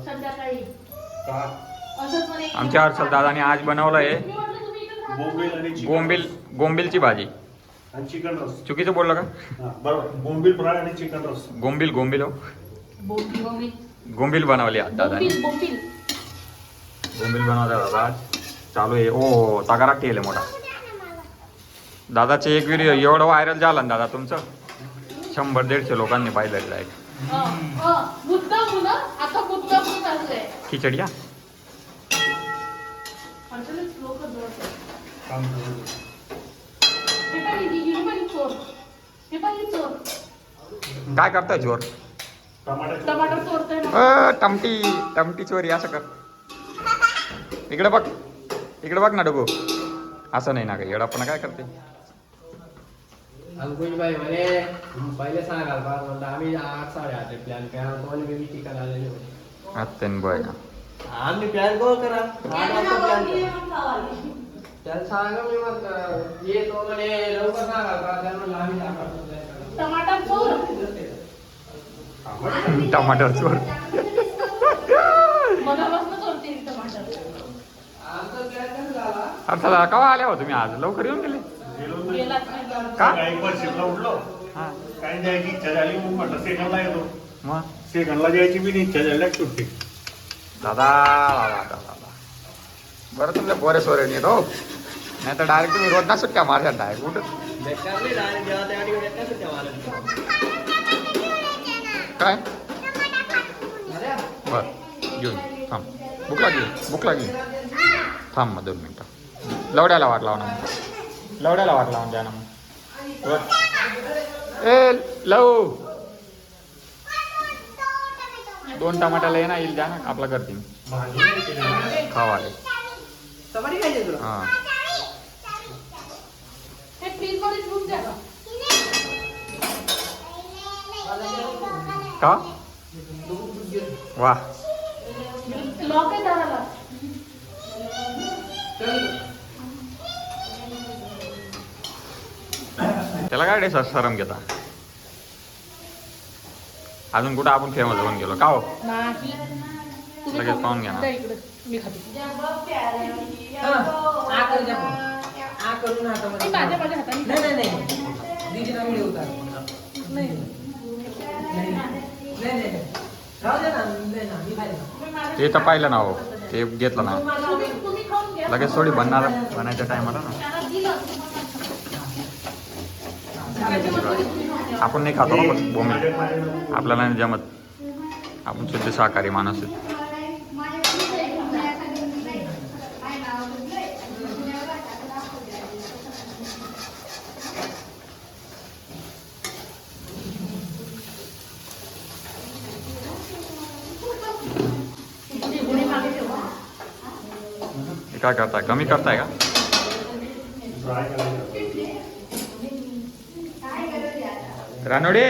संध्याकाळी आमच्या हर्षल दादाने आज बनवलंय गोंबिलची भाजी आणि चिकन रस. चुकीचं बोललं का? बरोबर, बोंबील फ्राय आणि चिकन रस. गोंबिल हो बोंबील गोंबिल बनवली आज दादाने. बोंबील गोंबिल बनवला दादा आज. चालू आहे. ओ तगारात ठेवले मोठा. दादाचे एक व्हिडिओ एवढं व्हायरल झाला ना दादा तुमचं, 100-150 लोकांनी पाहिलेलं आहे. खिचडी या काय करताय चोर? टमाटर चोरतोय. टमटी चोरी असं कर. इकडे बघ ना डगो. असं नाही ना काही येडापणा काय करते. अंकुशबाई म्हणे पहिले सांगाल बा म्हणलं आम्ही 8-8:30 प्लॅन करा तो बेबी चिकन आलेले होते. आत्यान बय ना आम्ही प्लॅन करू करा 8 वाजता प्लॅन त्याला सांगा मी मग ये तो म्हणे लवकर सांगाल का त्याला म्हणलं आम्ही टमाटर चोर. टमाटर चोर. मनापासून चोरते टमाटर. आमचा प्लॅन कसं झाला? अर्थाला केव्हा आल्या हो तुम्ही? आज लवकर येऊन गेले का? एक बार शिपला उठलो, हा काही द्यायची इच्छा झाली मग म्हटलं सेकंडला येतो. मग सेकंडला द्यायची बी नाही इच्छा झाली सुट्टी. दादा बरं तुमच्या पोरे सोरे येत हो, नाही तर डायरेक्ट तुम्ही रोज ना सुट्ट्या मारशाल डायरेक्ट कुठं काय. बर घेऊन थांब. भूक लागली थांब मग 2 मिनटं. लवड्याला वाट लावा ना मग. लवड्याला वाट लावून द्या ना मग. ए लव 2 टमाट्याला ये ना येईल द्या ना आपला करते मी खावाले. हा का वा लॉक आहे दाराला. त्याला काय सरम घेता. अजून कुठं आपण फेमस होऊन गेलो का हो? लगेच पाहून घ्या ना. मी खाते. माझ्या हाताने नाही दीदीला व्हिडिओ उतार. नाही ते तर पाहिलं ना हो, ते घेतलं ना तुम्ही खाऊन घ्या. लगेच थोडी बनायच्या टायमाला ना. त्याला दिलं. आपण नाही खातो ना पण बोंबील, आपल्याला नाही जमत. आपण शुद्ध शाकाहारी माणूस आहे. काय करताय? कमी करताय का? रानोडे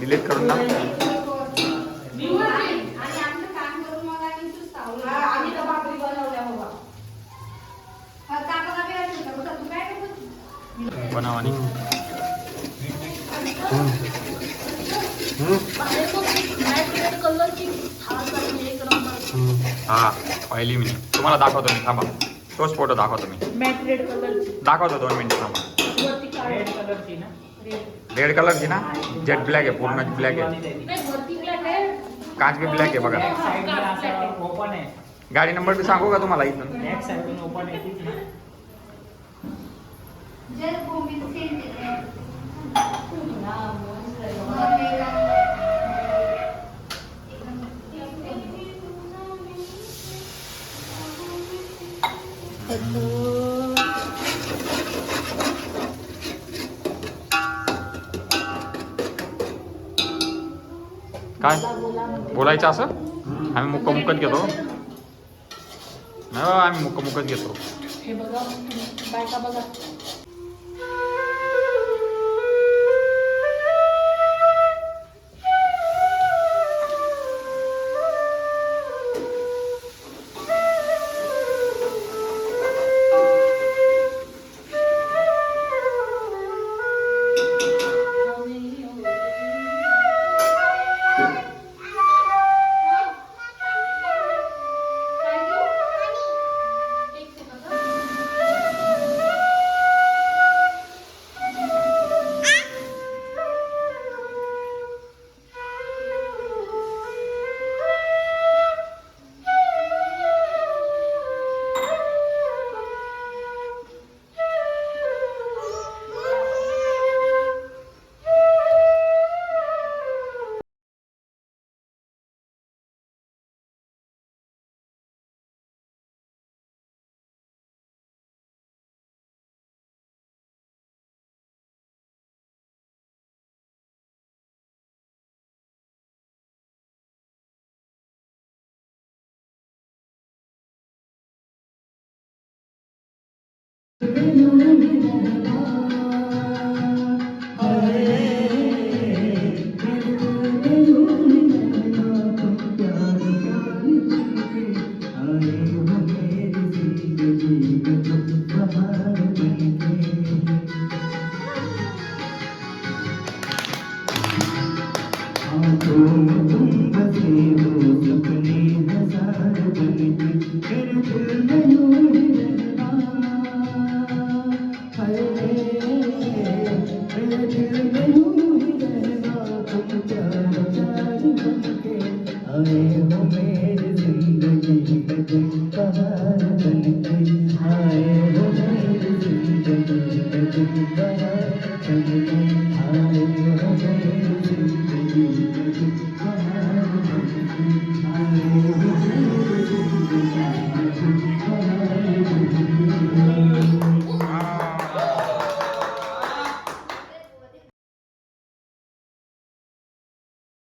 डिलीट करून ना. बनावानी हा पाहिली मी. तुम्हाला दाखवतो मी थांबा. तोच फोटो दाखवतो मी. मॅट रेड कलर दाखवतो 2 मिनिटं थांबा. वरती काळ्या कलरची ना. रेड कलरची ना. जेट ब्लॅक आहे, पूर्ण ब्लॅक आहे. नाही वरती ब्लॅक आहे. काच बी ब्लॅक आहे बघा. ओपन आहे. गाडी नंबर बी सांगू का तुम्हाला इथून? नेक्स्ट साइड ओपन आहे तीच ना. काय बोलायचं असं? आम्ही मुक्कत घेतो. नाही आम्ही मुक्कत घेतो. हे बघा बायका बघा. आए हो मेरी जिंदगी में तुम बहार बनके, आए हो मेरी जिंदगी में तुम